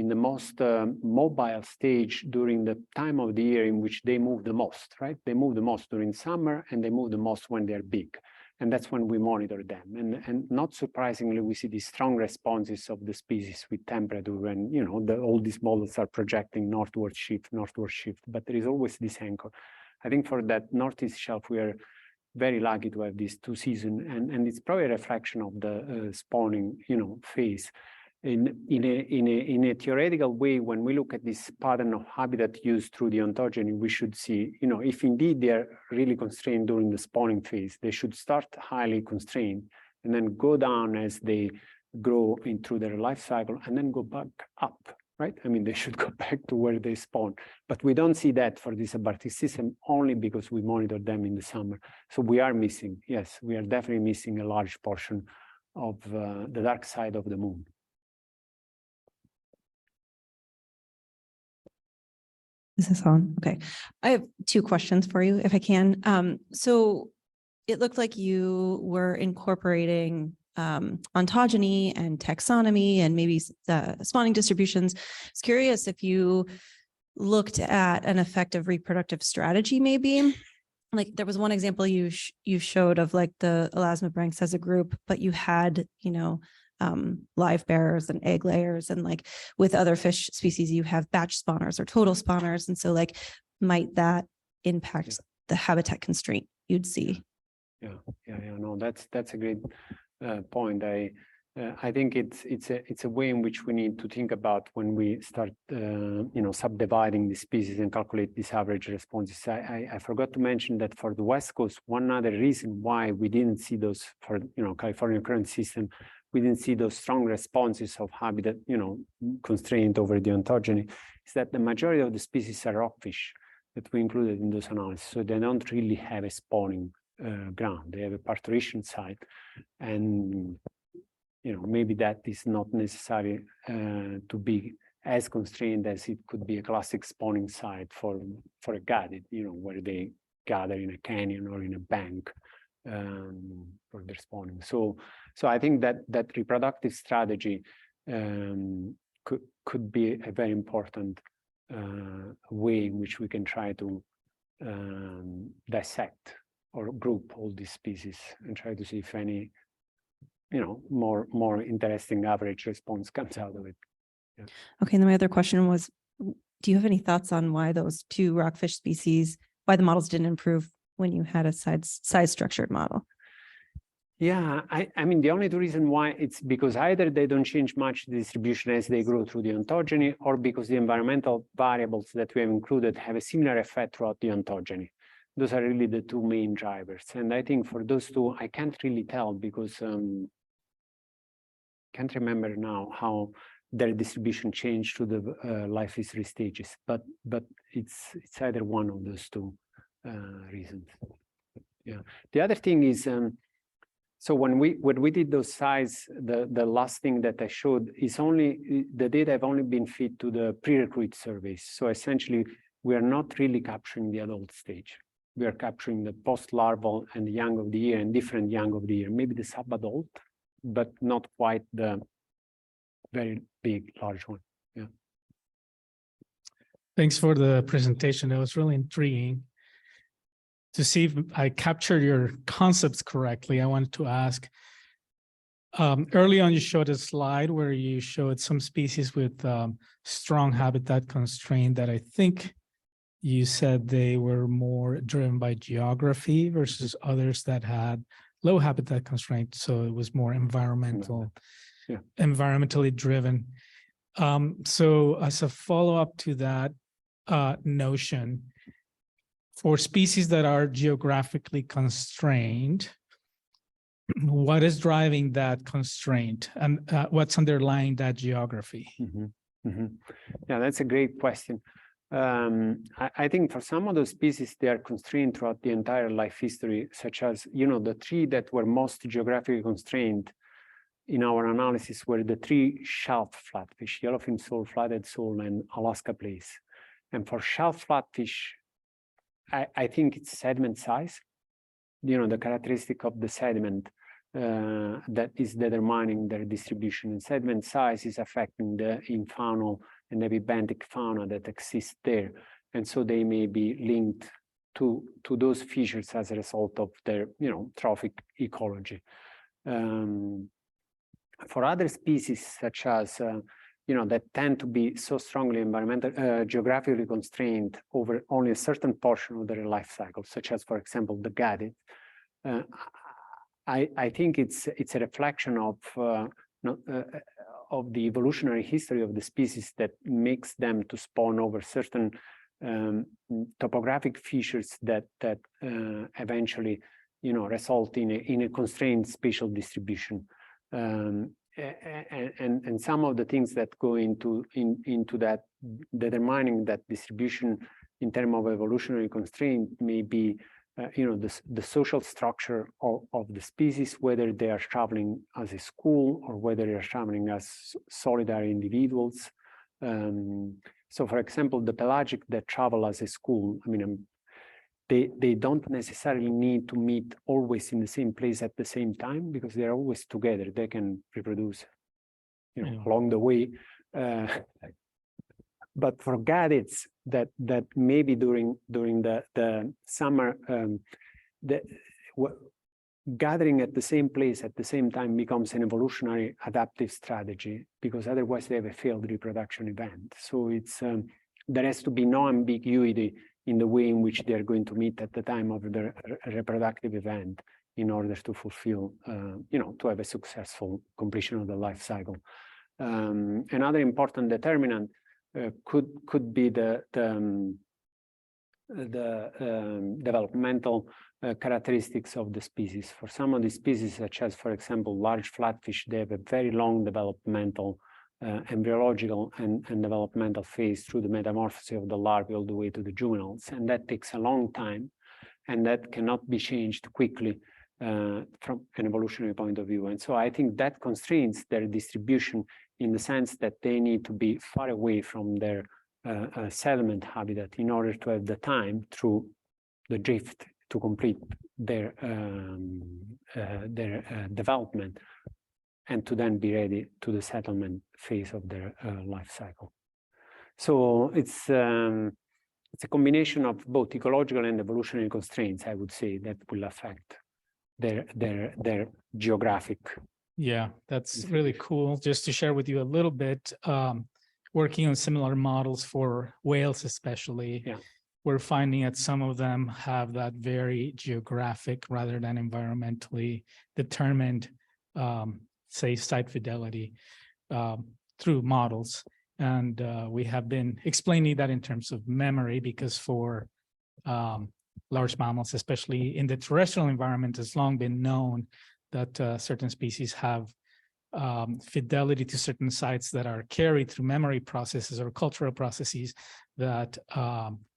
the most mobile stage during the time of the year in which they move the most, right? They move the most during summer, and they move the most when they're big. And that's when we monitor them. And not surprisingly, we see these strong responses of the species with temperature when, all these models are projecting northward shift, but there is always this anchor. I think for that Northeast shelf, we are very lucky to have these 2 seasons, and it's probably a reflection of the spawning, phase. In a theoretical way, when we look at this pattern of habitat used through the ontogeny, we should see, if indeed they are really constrained during the spawning phase, they should start highly constrained and then go down as they grow through their life cycle, and then go back up, right? I mean, they should go back to where they spawn. But we don't see that for this subarctic system, only because we monitor them in the summer. So we are missing, yes, we are definitely missing a large portion of the dark side of the moon. Is this on? Okay. I have 2 questions for you, if I can. So it looked like you were incorporating ontogeny and taxonomy and maybe spawning distributions. I was curious if you looked at an effective reproductive strategy, maybe. Like there was one example you showed of like the elasmobranchs as a group, but you had, live bearers and egg layers. And like with other fish species, you have batch spawners or total spawners. And so like, might that impact the habitat constraint you'd see? Yeah, no, that's a great point. I think it's a way in which we need to think about when we start, subdividing the species and calculate these average responses. I forgot to mention that for the West Coast, one other reason why we didn't see those for, California current system, we didn't see those strong responses of habitat, constraint over the ontogeny, is that the majority of the species are rockfish that we included in those analyses. So they don't really have a spawning ground. They have a parturition site, and maybe that is not necessary to be as constrained as it could be a classic spawning site for a gadid, where they gather in a canyon or in a bank for their spawning. So I think that reproductive strategy could be a very important way in which we can try to dissect or group all these species and try to see if any more interesting average response comes out of it. Yeah. Okay, and then my other question was, do you have any thoughts on why those two rockfish species, why the models didn't improve when you had a size structured model? Yeah, I mean, the only reason why, it's because either they don't change much the distribution as they grow through the ontogeny, or because the environmental variables that we have included have a similar effect throughout the ontogeny. Those are really the two main drivers. And I think for those two, I can't really tell because can't remember now how their distribution changed to the life history stages, but it's either one of those two reasons. Yeah. The other thing is, so when we did those size, the last thing that I showed is only the data have only been fed to the pre-recruit surveys. So essentially, we are not really capturing the adult stage. We are capturing the post-larval and the young of the year and different young of the year, maybe the sub-adult, but not quite the very big, large one. Yeah. Thanks for the presentation. It was really intriguing. To see if I captured your concepts correctly, I wanted to ask, early on you showed a slide where you showed some species with strong habitat constraint that I think you said they were more driven by geography versus others that had low habitat constraint. So it was more environmentally driven. So as a follow-up to that notion, for species that are geographically constrained, what is driving that constraint and what's underlying that geography? Yeah, that's a great question. I think for some of those species, they are constrained throughout the entire life history, such as, the three that were most geographically constrained in our analysis were the three shelf flatfish, yellowfin sole, flathead sole, and Alaska plaice. And for shelf flatfish, I think it's sediment size, the characteristic of the sediment that is determining their distribution. And sediment size is affecting the infaunal and epibenthic fauna that exists there. And so they may be linked to those features as a result of their, trophic ecology. For other species, such as, that tend to be so strongly geographically constrained over only a certain portion of their life cycle, such as, for example, the gadid, I think it's a reflection of the evolutionary history of the species that makes them to spawn over certain topographic features that eventually, result in a constrained spatial distribution. And some of the things that go into that, determining that distribution in terms of evolutionary constraint may be, the social structure of the species, whether they are traveling as a school or whether they are traveling as solitary individuals. So, for example, the pelagic that travel as a school, they don't necessarily need to meet always in the same place at the same time because they're always together. They can reproduce, along the way. But for gadids that maybe during the summer, gathering at the same place at the same time becomes an evolutionary adaptive strategy, because otherwise they have a failed reproduction event. So it's there has to be no ambiguity in the way in which they are going to meet at the time of the reproductive event in order to fulfill, to have a successful completion of the life cycle. Another important determinant could be the developmental characteristics of the species. For some of the species, such as, for example, large flatfish, they have a very long developmental, embryological and developmental phase through the metamorphosis of the larvae all the way to the juveniles. And that takes a long time, and that cannot be changed quickly from an evolutionary point of view. And so I think that constrains their distribution in the sense that they need to be far away from their settlement habitat in order to have the time through the drift to complete their development and to then be ready to the settlement phase of their life cycle. So it's a combination of both ecological and evolutionary constraints, I would say, that will affect their geographic. Yeah, that's really cool. Just to share with you a little bit, working on similar models for whales especially, we're finding that some of them have that very geographic rather than environmentally determined, say, site fidelity through models. And we have been explaining that in terms of memory, because for large mammals, especially in the terrestrial environment, it's long been known that certain species have fidelity to certain sites that are carried through memory processes or cultural processes that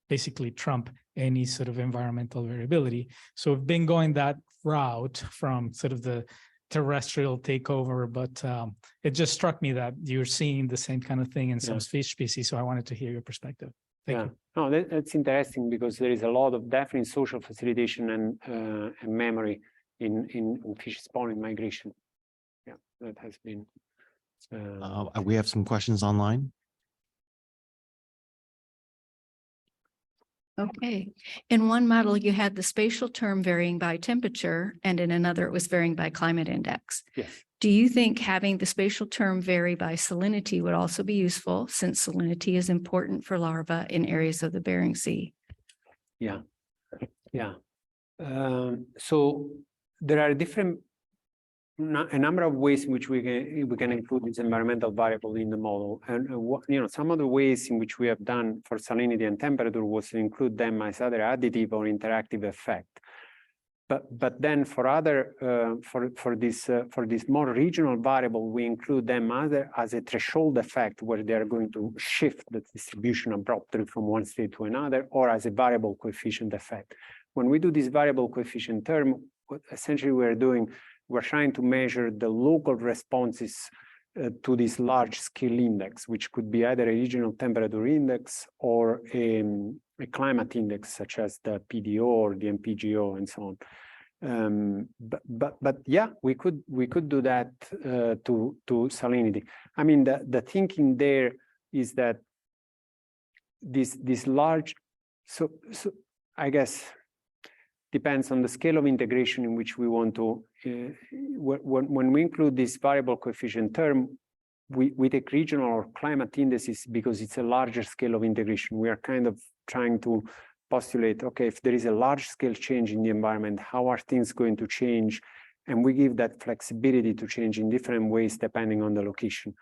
basically trump any sort of environmental variability. So we've been going that route from sort of the terrestrial takeover, but it just struck me that you're seeing the same kind of thing in some fish species. So I wanted to hear your perspective. Thank you. No, that's interesting, because there is a lot of definite social facilitation and memory in fish spawning migration. Yeah, that has been. We have some questions online. Okay. In one model, you had the spatial term varying by temperature, and in another, it was varying by climate index. Yes. Do you think having the spatial term vary by salinity would also be useful, since salinity is important for larvae in areas of the Bering Sea? Yeah. So there are a number of ways in which we can include this environmental variable in the model. And some of the ways in which we have done for salinity and temperature was to include them as either additive or interactive effect. But then for other for this more regional variable, we include them either as a threshold effect, where they are going to shift the distribution abruptly from one state to another, or as a variable coefficient effect. When we do this variable coefficient term, what essentially we're trying to measure the local responses to this large scale index, which could be either a regional temperature index or a climate index, such as the PDO or the MPGO and so on. But yeah, we could do that to salinity. I mean, the thinking there is that this large, so I guess depends on the scale of integration in which we want to, when we include this variable coefficient term, we take regional or climate indices because it's a larger scale of integration. We are kind of trying to postulate, okay, if there is a large scale change in the environment, how are things going to change? And we give that flexibility to change in different ways depending on the location.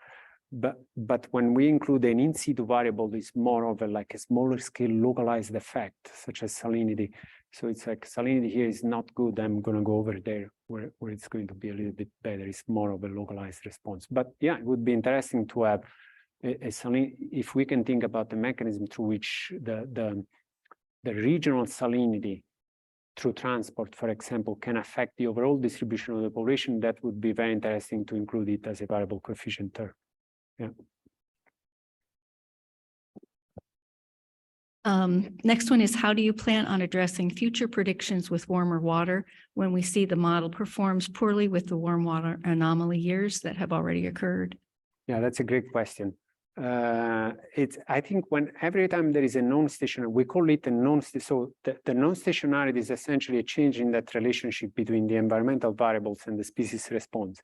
But when we include an in situ variable, it's more of like a smaller scale localized effect, such as salinity. So it's like salinity here is not good, I'm going to go over there where it's going to be a little bit better. It's more of a localized response. But yeah, it would be interesting to have a salinity, if we can think about the mechanism through which the regional salinity through transport, for example, can affect the overall distribution of the population. That would be very interesting to include it as a variable coefficient term. Yeah. Next one is, how do you plan on addressing future predictions with warmer water when we see the model performs poorly with the warm water anomaly years that have already occurred? Yeah, that's a great question. I think every time there is a non-stationary, we call it a so the non-stationarity is essentially a change in that relationship between the environmental variables and the species response.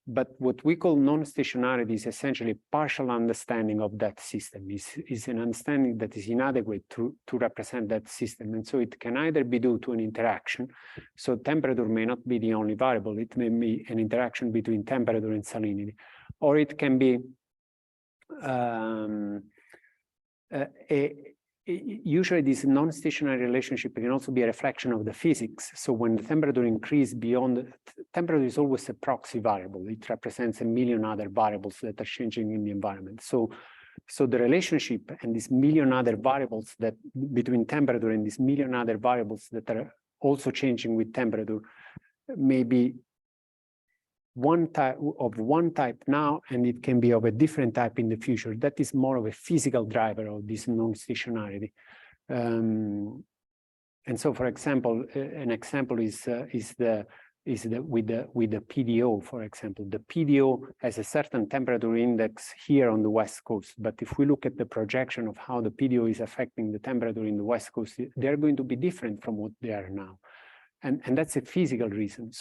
But what we call non-stationarity is essentially partial understanding of that system, is an understanding that is inadequate to represent that system. And so it can either be due to an interaction. So temperature may not be the only variable. It may be an interaction between temperature and salinity, or it can be usually this non-stationary relationship can also be a reflection of the physics. So when the temperature increases beyond, temperature is always a proxy variable. It represents a million other variables that are changing in the environment. So the relationship and these million other variables that between temperature and these million other variables that are also changing with temperature may be one type now, and it can be of a different type in the future. That is more of a physical driver of this non-stationarity. And so, for example, an example is with the PDO, for example. The PDO has a certain temperature index here on the West Coast, but if we look at the projection of how the PDO is affecting the temperature in the West Coast, they're going to be different from what they are now. And that's a physical reason.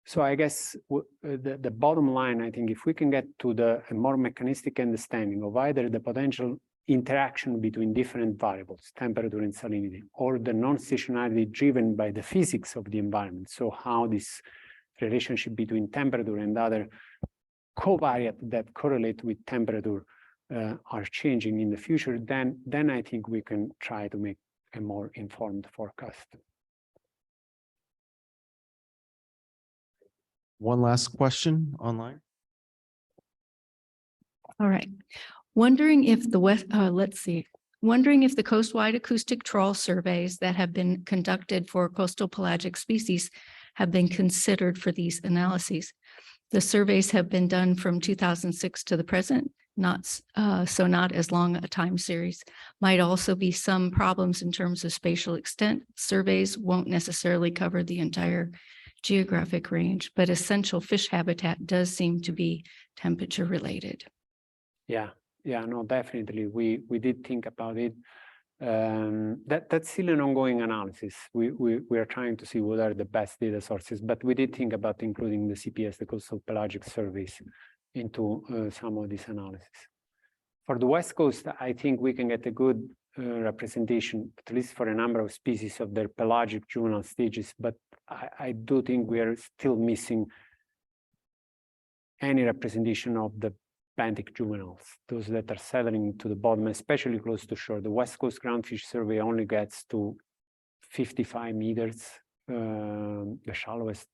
So I guess the bottom line, I think, if we can get to a more mechanistic understanding of either the potential interaction between different variables, temperature and salinity, or the non-stationarity driven by the physics of the environment, so how this relationship between temperature and other covariates that correlate with temperature are changing in the future, then I think we can try to make a more informed forecast. One last question online. All right. Wondering if the wondering if the coast-wide acoustic trawl surveys that have been conducted for coastal pelagic species have been considered for these analyses. The surveys have been done from 2006 to the present, not as long a time series. Might also be some problems in terms of spatial extent. Surveys won't necessarily cover the entire geographic range, but essential fish habitat does seem to be temperature related. Yeah, no, definitely. We did think about it. That's still an ongoing analysis. We are trying to see what are the best data sources, but we did think about including the CPS, the coastal pelagic surveys, into some of these analyses. For the West Coast, I think we can get a good representation, at least for a number of species, of their pelagic juvenile stages, but I do think we are still missing any representation of the benthic juveniles, those that are settling to the bottom, especially close to shore. The West Coast Groundfish Survey only gets to 55 meters, the shallowest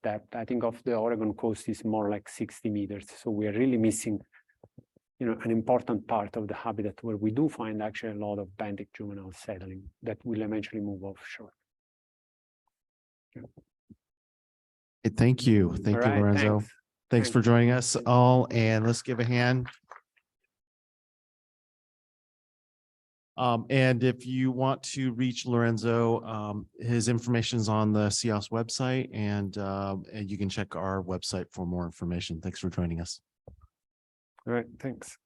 depth. I think of the Oregon coast is more like 60 meters. So we are really missing, an important part of the habitat where we do find actually a lot of benthic juveniles settling that will eventually move offshore. Yeah. Hey, thank you. Thank you, Lorenzo. Thanks for joining us all, and let's give a hand. And if you want to reach Lorenzo, his information is on the CEOAS website, and you can check our website for more information. Thanks for joining us. All right, thanks.